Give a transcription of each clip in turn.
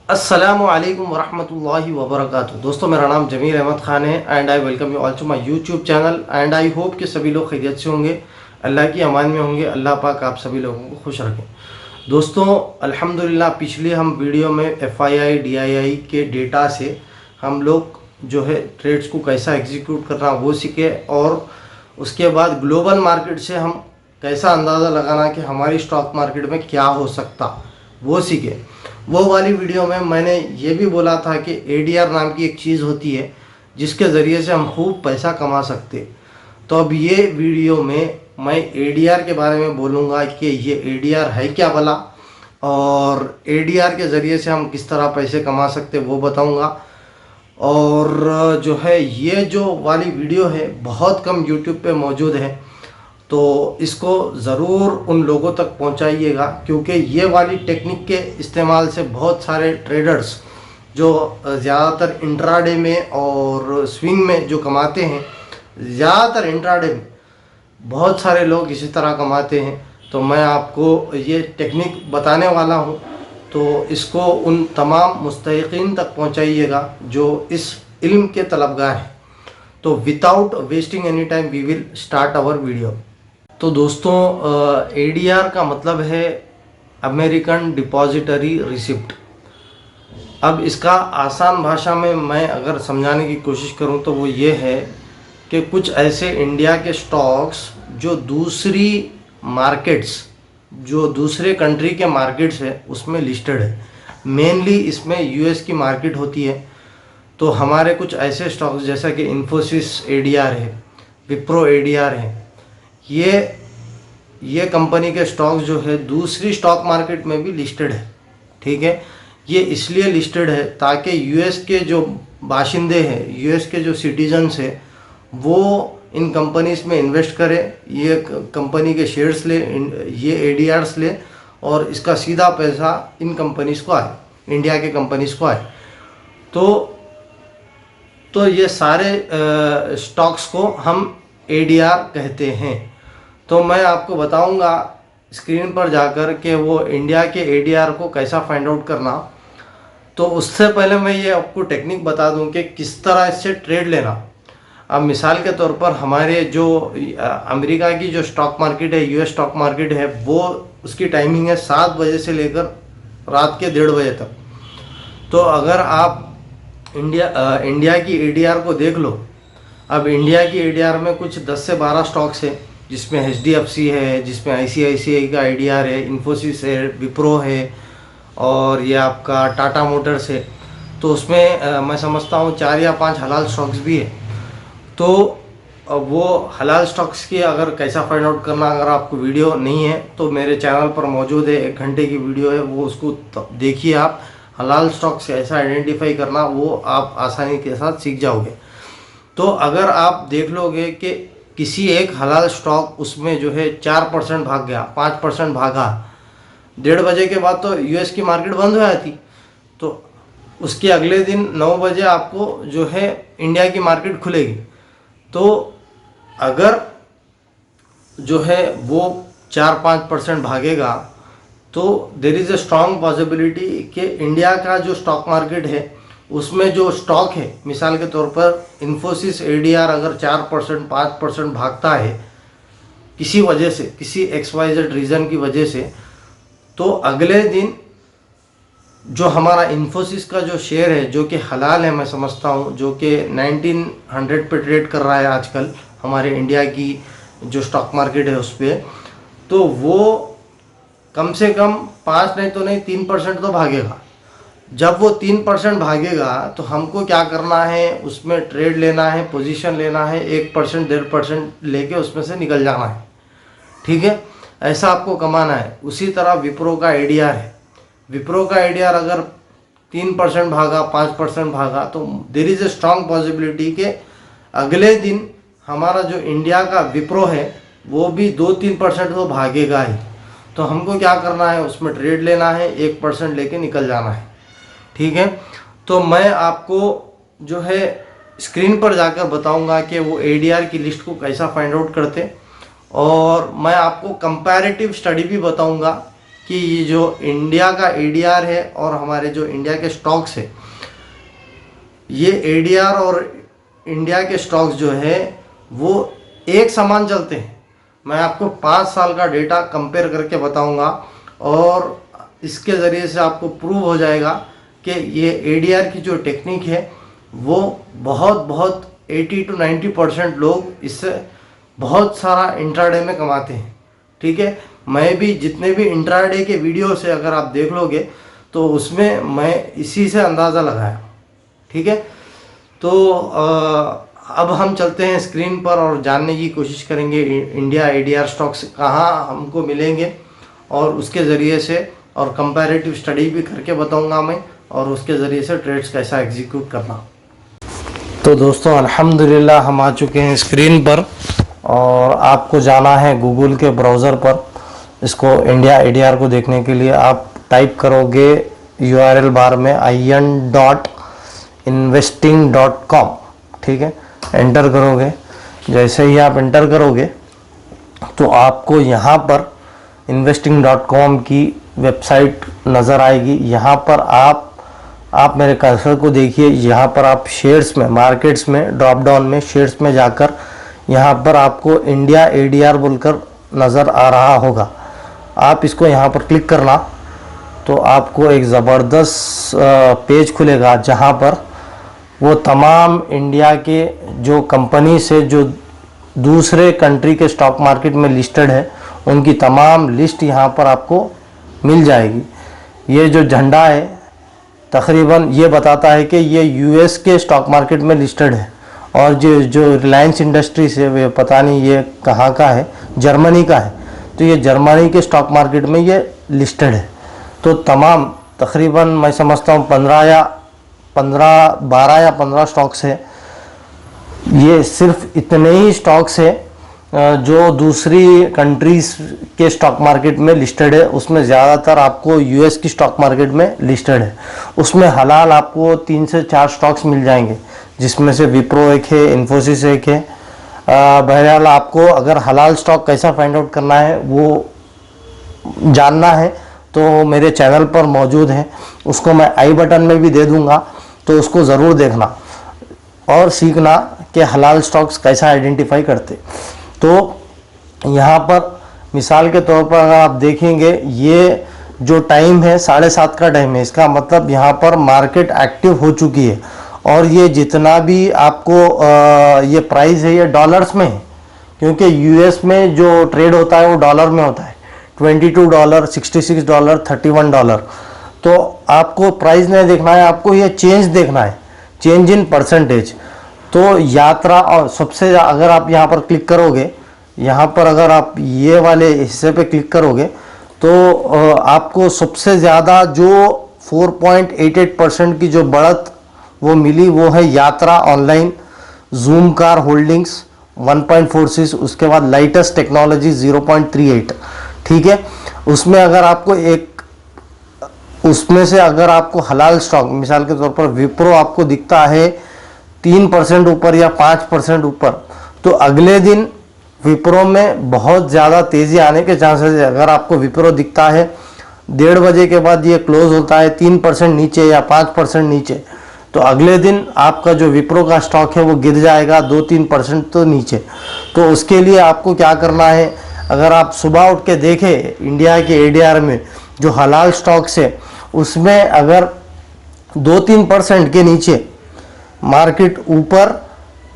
अस्सलामु अलैकुम वरहमतुल्लाहि वबरकातुहू। दोस्तों, मेरा नाम जमीर अहमद ख़ान है and I welcome you all to my YouTube channel and I hope कि सभी लोग खैरियत से होंगे, अल्लाह की अमान में होंगे। अल्लाह पाक आप सभी लोगों को खुश रखें। दोस्तों, अल्हम्दुलिल्लाह पिछले हम वीडियो में एफआईआई डीआईआई के डेटा से हम लोग जो है ट्रेड्स को कैसा एग्जीक्यूट करना वो सीखे, और उसके बाद ग्लोबल मार्केट से हम कैसा अंदाज़ा लगाना कि हमारी स्टॉक मार्केट में क्या हो सकता वो सीखे। वो वाली वीडियो में मैंने ये भी बोला था कि एडीआर नाम की एक चीज़ होती है जिसके ज़रिए से हम खूब पैसा कमा सकते। तो अब ये वीडियो में मैं एडीआर के बारे में बोलूँगा कि ये एडीआर है क्या भला, और एडीआर के ज़रिए से हम किस तरह पैसे कमा सकते वो बताऊँगा। और जो है ये जो वाली वीडियो है बहुत कम यूट्यूब पे मौजूद है, तो इसको ज़रूर उन लोगों तक पहुंचाइएगा, क्योंकि ये वाली टेक्निक के इस्तेमाल से बहुत सारे ट्रेडर्स जो ज़्यादातर इंट्राडे में और स्विंग में जो कमाते हैं, ज़्यादातर इंट्राडे में बहुत सारे लोग इसी तरह कमाते हैं। तो मैं आपको ये टेक्निक बताने वाला हूँ, तो इसको उन तमाम मुस्तहिक़ीन तक पहुँचाइएगा जो इस इल्म के तलबगार हैं। तो without wasting any time we will start our video. तो दोस्तों, एडीआर का मतलब है अमेरिकन डिपॉजिटरी रिसिप्ट। अब इसका आसान भाषा में मैं अगर समझाने की कोशिश करूं तो वो ये है कि कुछ ऐसे इंडिया के स्टॉक्स जो दूसरी मार्केट्स, जो दूसरे कंट्री के मार्केट्स है उसमें लिस्टेड है। मेनली इसमें यूएस की मार्केट होती है। तो हमारे कुछ ऐसे स्टॉक्स जैसा कि इन्फोसिस एडीआर है, विप्रो एडीआर है, ये कंपनी के स्टॉक्स जो है दूसरी स्टॉक मार्केट में भी लिस्टेड है। ठीक है, ये इसलिए लिस्टेड है ताकि यूएस के जो बाशिंदे हैं, यूएस के जो सिटीजन्स हैं, वो इन कंपनीज में इन्वेस्ट करें, ये कंपनी के शेयर्स ले, ये एडीआर्स ले, और इसका सीधा पैसा इन कंपनीज को आए, इंडिया के कंपनीज को आए। तो ये सारे स्टॉक्स को हम एडीआर कहते हैं। तो मैं आपको बताऊंगा स्क्रीन पर जाकर कि वो इंडिया के एडीआर को कैसा फाइंड आउट करना। तो उससे पहले मैं ये आपको टेक्निक बता दूं कि किस तरह इससे ट्रेड लेना। अब मिसाल के तौर पर हमारे जो अमेरिका की जो स्टॉक मार्केट है, यूएस स्टॉक मार्केट है, वो उसकी टाइमिंग है 7 बजे से लेकर रात के 1:30 बजे तक। तो अगर आप इंडिया की एडीआर को देख लो, अब इंडिया की एडीआर में कुछ 10 से 12 स्टॉक्स है, जिसमें एचडीएफसी है, जिसमें आईसीआईसीआई का एडीआर है, इन्फोसिस है, विप्रो है, और ये आपका टाटा मोटर्स है। तो उसमें मैं समझता हूँ 4 या 5 हलाल स्टॉक्स भी है। तो वो हलाल स्टॉक्स की अगर कैसा फाइंड आउट करना, अगर आपको वीडियो नहीं है तो मेरे चैनल पर मौजूद है, 1 घंटे की वीडियो है, वो उसको देखिए। आप हलाल स्टॉक्स ऐसा आइडेंटिफाई करना वो आप आसानी के साथ सीख जाओगे। तो अगर आप देख लोगे कि किसी एक हलाल स्टॉक उसमें जो है 4% भाग गया, 5% भागा, 1:30 बजे के बाद तो यूएस की मार्केट बंद हो जाती। तो उसके अगले दिन 9 बजे आपको जो है इंडिया की मार्केट खुलेगी। तो अगर जो है वो 4-5% भागेगा तो there is a strong possibility कि इंडिया का जो स्टॉक मार्केट है उसमें जो स्टॉक है, मिसाल के तौर पर इन्फोसिस एडीआर अगर 4% 5% भागता है किसी वजह से, किसी XYZ रीज़न की वजह से, तो अगले दिन जो हमारा इन्फोसिस का जो शेयर है, जो कि हलाल है मैं समझता हूँ, जो कि 1900 पे ट्रेड कर रहा है आजकल हमारे इंडिया की जो स्टॉक मार्केट है उस पर, तो वो कम से कम 5 नहीं तो नहीं 3% तो भागेगा। जब वो 3% भागेगा तो हमको क्या करना है, उसमें ट्रेड लेना है, पोजीशन लेना है, 1% 1.5% लेके उसमें से निकल जाना है। ठीक है, ऐसा आपको कमाना है। उसी तरह विप्रो का एडीआर है, विप्रो का एडीआर अगर 3% भागा, 5% भागा, तो there is a strong possibility कि अगले दिन हमारा जो इंडिया का विप्रो है वो भी 2-3% तो भागेगा ही। तो हमको क्या करना है, उसमें ट्रेड लेना है, 1% लेके निकल जाना है। ठीक है, तो मैं आपको जो है स्क्रीन पर जाकर बताऊंगा कि वो एडीआर की लिस्ट को कैसा फाइंड आउट करते, और मैं आपको कंपैरेटिव स्टडी भी बताऊंगा कि ये जो इंडिया का एडीआर है और हमारे जो इंडिया के स्टॉक्स है, ये एडीआर और इंडिया के स्टॉक्स जो है वो एक समान चलते हैं। मैं आपको 5 साल का डेटा कंपेयर करके बताऊंगा और इसके ज़रिए से आपको प्रूव हो जाएगा कि ये एडीआर की जो टेक्निक है वो बहुत 80 to 90% लोग इससे बहुत सारा इंट्राडे में कमाते हैं। ठीक है, मैं भी जितने भी इंट्राडे के वीडियो से अगर आप देख लोगे तो उसमें मैं इसी से अंदाज़ा लगाया। ठीक है, तो अब हम चलते हैं स्क्रीन पर और जानने की कोशिश करेंगे इंडिया एडीआर स्टॉक्स कहाँ हमको मिलेंगे और उसके ज़रिए से और कंपैरेटिव स्टडी भी करके बताऊंगा मैं और उसके ज़रिए से ट्रेड्स कैसा एग्जीक्यूट करना। तो दोस्तों अल्हम्दुलिल्लाह हम आ चुके हैं स्क्रीन पर और आपको जाना है गूगल के ब्राउज़र पर। इसको इंडिया एडीआर को देखने के लिए आप टाइप करोगे URL बार में in.investing.com। ठीक है, एंटर करोगे। जैसे ही आप एंटर करोगे तो आपको यहाँ पर investing.com की वेबसाइट नज़र आएगी। यहाँ पर आप मेरे कर्सर को देखिए, यहाँ पर आप शेयर्स में, मार्केट्स में, ड्रॉप डाउन में शेयर्स में जाकर यहाँ पर आपको इंडिया एडीआर बोलकर नज़र आ रहा होगा। आप इसको यहाँ पर क्लिक करना तो आपको एक ज़बरदस्त पेज खुलेगा जहाँ पर वो तमाम इंडिया के जो कंपनी से जो दूसरे कंट्री के स्टॉक मार्केट में लिस्टेड है उनकी तमाम लिस्ट यहाँ पर आपको मिल जाएगी। ये जो झंडा है तकरीबन ये बताता है कि ये US के स्टॉक मार्केट में लिस्टेड है और जो रिलायंस इंडस्ट्रीज है वे पता नहीं ये कहाँ का है, जर्मनी का है। तो ये जर्मनी के स्टॉक मार्केट में ये लिस्टेड है। तो तमाम तकरीबन मैं समझता हूँ 12 या 15 स्टॉक्स है। ये सिर्फ इतने ही स्टॉक्स है जो दूसरी कंट्रीज़ के स्टॉक मार्केट में लिस्टेड है। उसमें ज़्यादातर आपको US की स्टॉक मार्केट में लिस्टेड है। उसमें हलाल आपको 3 से 4 स्टॉक्स मिल जाएंगे, जिसमें से विप्रो एक है, इन्फोसिस एक है। बहरहाल आपको अगर हलाल स्टॉक कैसा फाइंड आउट करना है वो जानना है तो मेरे चैनल पर मौजूद है, उसको मैं आई बटन में भी दे दूंगा, तो उसको ज़रूर देखना और सीखना कि हलाल स्टॉक्स कैसा आइडेंटिफाई करते। तो यहाँ पर मिसाल के तौर पर अगर आप देखेंगे ये जो टाइम है 7:30 का टाइम है, इसका मतलब यहाँ पर मार्केट एक्टिव हो चुकी है और ये जितना भी आपको ये प्राइस है ये डॉलर्स में है, क्योंकि US में जो ट्रेड होता है वो डॉलर में होता है। $22, $66, $31। तो आपको प्राइस नहीं देखना है, आपको ये चेंज देखना है, चेंज इन परसेंटेज। तो यात्रा और सबसे अगर आप यहाँ पर क्लिक करोगे, यहाँ पर अगर आप ये वाले हिस्से पे क्लिक करोगे तो आपको सबसे ज़्यादा जो 4.88% की जो बढ़त वो मिली वो है यात्रा ऑनलाइन, जूम कार होल्डिंग्स 1.46, उसके बाद लाइटेस्ट टेक्नोलॉजी 0.38। ठीक है, उसमें अगर आपको उसमें से अगर आपको हलाल स्टॉक मिसाल के तौर पर विप्रो आपको दिखता है 3% ऊपर या 5% ऊपर, तो अगले दिन विप्रो में बहुत ज़्यादा तेज़ी आने के चांसेस है। अगर आपको विप्रो दिखता है 1:30 बजे के बाद ये क्लोज होता है 3% नीचे या 5% नीचे, तो अगले दिन आपका जो विप्रो का स्टॉक है वो गिर जाएगा 2-3% तो नीचे। तो उसके लिए आपको क्या करना है, अगर आप सुबह उठ के देखें इंडिया के एडीआर में जो हलाल स्टॉक्स है उसमें अगर 2-3% के नीचे मार्केट ऊपर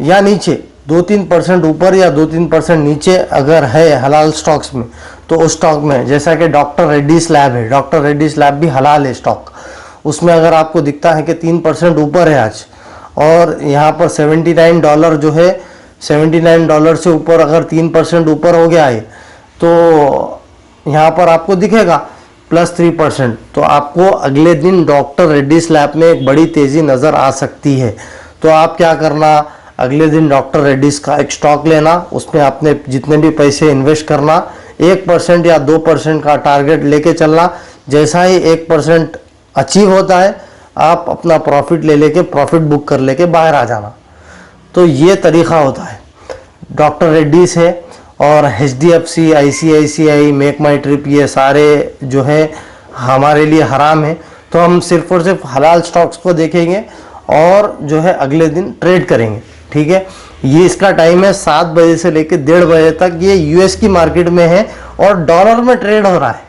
या नीचे 2-3% ऊपर या 2-3% नीचे अगर है हलाल स्टॉक्स में, तो उस स्टॉक में जैसा कि डॉक्टर रेड्डीज लैब है, डॉक्टर रेड्डीज लैब भी हलाल है स्टॉक, उसमें अगर आपको दिखता है कि 3% ऊपर है आज और यहाँ पर $79 जो है, $79 से ऊपर अगर 3% ऊपर हो गया है तो यहाँ पर आपको दिखेगा +3%। तो आपको अगले दिन डॉक्टर रेड्डीज लैब में एक बड़ी तेज़ी नज़र आ सकती है। तो आप क्या करना, अगले दिन डॉक्टर रेड्डीज का एक स्टॉक लेना, उसमें आपने जितने भी पैसे इन्वेस्ट करना 1% या 2% का टारगेट लेके चलना। जैसा ही 1% अचीव होता है आप अपना प्रॉफिट ले लेके प्रॉफिट बुक कर लेके बाहर आ जाना। तो ये तरीक़ा होता है। डॉक्टर रेड्डीज है और HDFC, ICICI, मेक माई ट्रिप, ये सारे जो है हमारे लिए हराम है। तो हम सिर्फ और सिर्फ हलाल स्टॉक्स को देखेंगे और जो है अगले दिन ट्रेड करेंगे, ठीक है। ये इसका टाइम है 7 बजे से लेकर 1:30 बजे तक। ये US की मार्केट में है और डॉलर में ट्रेड हो रहा है,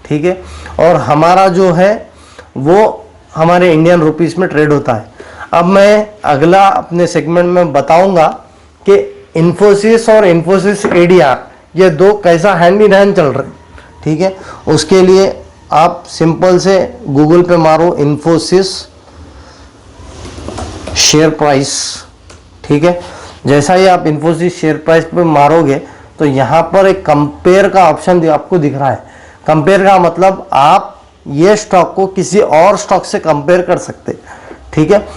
ठीक है। और हमारा जो है वो हमारे इंडियन रुपीस में ट्रेड होता है। अब मैं अगला अपने सेगमेंट में बताऊंगा कि इन्फोसिस और इन्फोसिस ADR ये दो कैसा हैंड इन हैंड चल रहे हैं, ठीक है। उसके लिए आप सिंपल से गूगल पे मारो इन्फोसिस शेयर प्राइस, ठीक है। जैसा ही आप इन्फोसिस शेयर प्राइस पे मारोगे तो यहाँ पर एक कंपेयर का ऑप्शन आपको दिख रहा है। कंपेयर का मतलब आप ये स्टॉक को किसी और स्टॉक से कंपेयर कर सकते, ठीक है।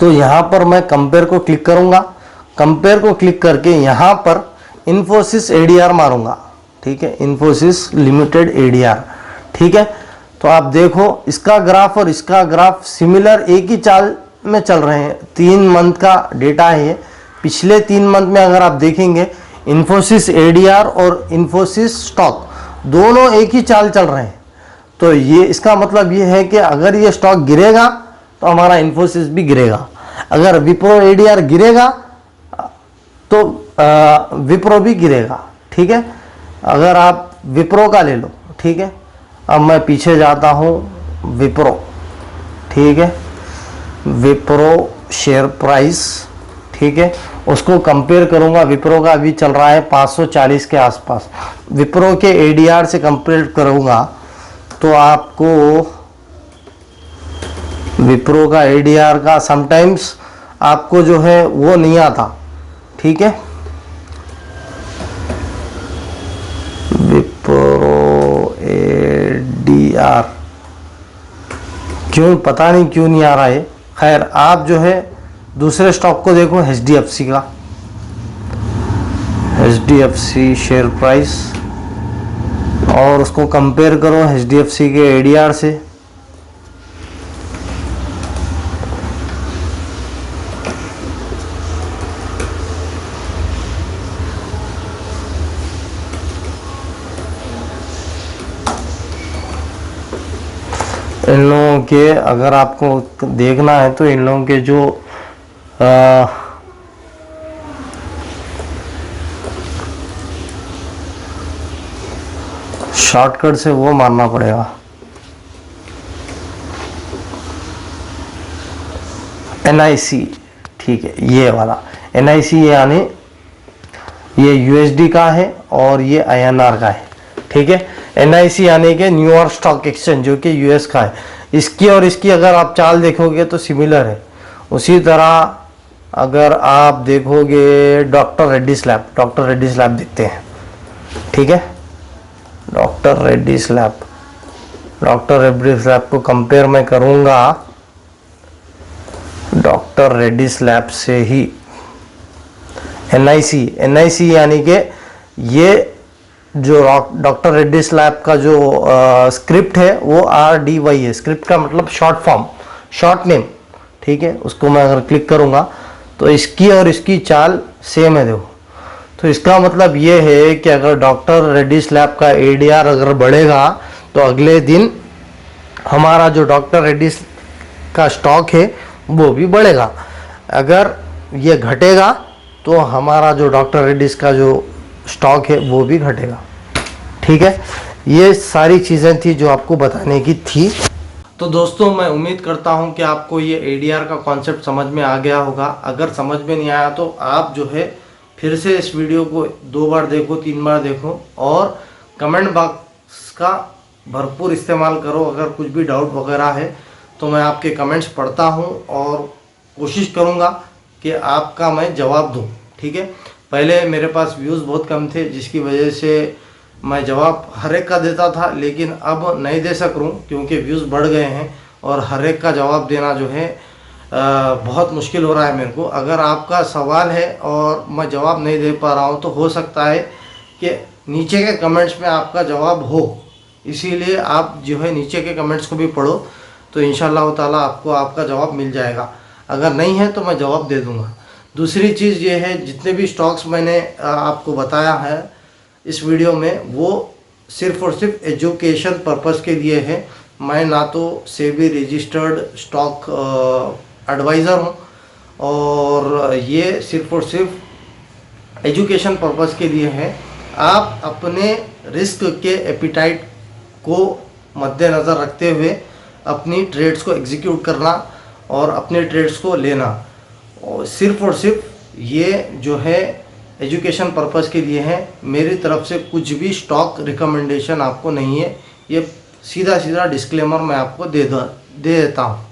तो यहाँ पर मैं कंपेयर को क्लिक करूंगा। कंपेयर को क्लिक करके यहाँ पर इन्फोसिस ADR मारूंगा, ठीक है, इन्फोसिस लिमिटेड ADR, ठीक है। तो आप देखो इसका ग्राफ और इसका ग्राफ सिमिलर एक ही चाल में चल रहे हैं। 3 मंथ का डेटा है ये। पिछले 3 मंथ में अगर आप देखेंगे इन्फोसिस ADR और इन्फोसिस स्टॉक दोनों एक ही चाल चल रहे हैं। तो ये इसका मतलब ये है कि अगर ये स्टॉक गिरेगा तो हमारा इन्फोसिस भी गिरेगा। अगर विप्रो ADR गिरेगा तो विप्रो भी गिरेगा, ठीक है। अगर आप विप्रो का ले लो, ठीक है। अब मैं पीछे जाता हूँ, विप्रो, ठीक है, विप्रो शेयर प्राइस, ठीक है, उसको कंपेयर करूंगा। विप्रो का अभी चल रहा है 540 के आसपास। विप्रो के ADR से कंपेयर करूंगा तो आपको विप्रो का ADR का समटाइम्स आपको जो है वो नहीं आता, ठीक है। विप्रो ADR क्यों पता नहीं क्यों नहीं आ रहा है। खैर आप जो है दूसरे स्टॉक को देखो, HDFC का, HDFC शेयर प्राइस, और उसको कंपेयर करो HDFC के ADR से। इन लोगों के अगर आपको देखना है तो इन लोगों के जो शॉर्टकट से वो मारना पड़ेगा। NIC, ठीक है, ये वाला NIC यानी ये USD का है और ये INR का है, ठीक है। NIC यानी कि न्यूयॉर्क स्टॉक एक्सचेंज जो कि US का है। इसकी और इसकी अगर आप चाल देखोगे तो सिमिलर है। उसी तरह अगर आप देखोगे डॉक्टर रेड्डीज लैब देखते हैं, ठीक है। डॉक्टर रेड्डीज लैब को कंपेयर मैं करूंगा डॉक्टर रेड्डीज लैब से ही। NIC यानी कि ये जो डॉक्टर रेड्डीज लैब का जो स्क्रिप्ट है वो RDY है। स्क्रिप्ट का मतलब शॉर्ट फॉर्म, शॉर्ट नेम, ठीक है। उसको मैं अगर क्लिक करूंगा तो इसकी और इसकी चाल सेम है, देखो। तो इसका मतलब ये है कि अगर डॉक्टर रेड्डीज लैब का ADR अगर बढ़ेगा तो अगले दिन हमारा जो डॉक्टर रेड्डीज का स्टॉक है वो भी बढ़ेगा। अगर ये घटेगा तो हमारा जो डॉक्टर रेड्डीज का जो स्टॉक है वो भी घटेगा, ठीक है। ये सारी चीज़ें थी जो आपको बताने की थी। तो दोस्तों मैं उम्मीद करता हूं कि आपको ये ADR का कॉन्सेप्ट समझ में आ गया होगा। अगर समझ में नहीं आया तो आप जो है फिर से इस वीडियो को 2 बार देखो, 3 बार देखो और कमेंट बॉक्स का भरपूर इस्तेमाल करो। अगर कुछ भी डाउट वगैरह है तो मैं आपके कमेंट्स पढ़ता हूं और कोशिश करूंगा कि आपका मैं जवाब दूं, ठीक है। पहले मेरे पास व्यूज़ बहुत कम थे जिसकी वजह से मैं जवाब हर एक का देता था, लेकिन अब नहीं दे सक रहा क्योंकि व्यूज़ बढ़ गए हैं और हर एक का जवाब देना जो है बहुत मुश्किल हो रहा है मेरे को। अगर आपका सवाल है और मैं जवाब नहीं दे पा रहा हूँ तो हो सकता है कि नीचे के कमेंट्स में आपका जवाब हो, इसीलिए आप जो है नीचे के कमेंट्स को भी पढ़ो तो इंशाल्लाह ताला आपको आपका जवाब मिल जाएगा। अगर नहीं है तो मैं जवाब दे दूँगा। दूसरी चीज़ ये है, जितने भी स्टॉक्स मैंने आपको बताया है इस वीडियो में, वो सिर्फ़ और सिर्फ एजुकेशन पर्पस के लिए है। मैं ना तो सेबी रजिस्टर्ड स्टॉक एडवाइज़र हूँ, और ये सिर्फ़ और सिर्फ एजुकेशन पर्पस के लिए है। आप अपने रिस्क के एपिटाइट को मद्देनज़र रखते हुए अपनी ट्रेड्स को एग्जीक्यूट करना और अपने ट्रेड्स को लेना, और सिर्फ ये जो है एजुकेशन पर्पस के लिए है। मेरी तरफ से कुछ भी स्टॉक रिकमेंडेशन आपको नहीं है, ये सीधा डिस्क्लेमर मैं आपको दे देता हूँ।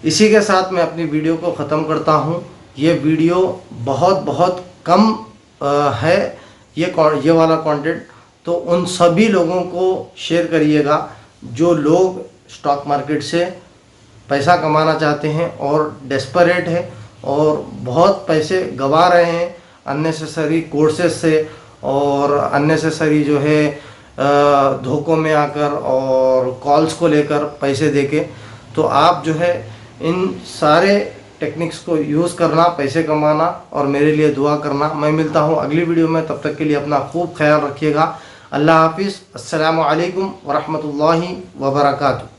इसी के साथ मैं अपनी वीडियो को ख़त्म करता हूँ। ये वीडियो बहुत कम है, ये वाला कंटेंट, तो उन सभी लोगों को शेयर करिएगा जो लोग स्टॉक मार्केट से पैसा कमाना चाहते हैं और डेस्परेट है और बहुत पैसे गंवा रहे हैं अननेसेसरी कोर्सेज से और अननेसेसरी जो है धोखों में आकर और कॉल्स को लेकर पैसे देके। तो आप जो है इन सारे टेक्निक्स को यूज़ करना, पैसे कमाना और मेरे लिए दुआ करना। मैं मिलता हूँ अगली वीडियो में, तब तक के लिए अपना खूब ख्याल रखिएगा। अल्लाह हाफिज़। अस्सलामु अलैकुम वरहमतुल्लाहि वबरकातुहू।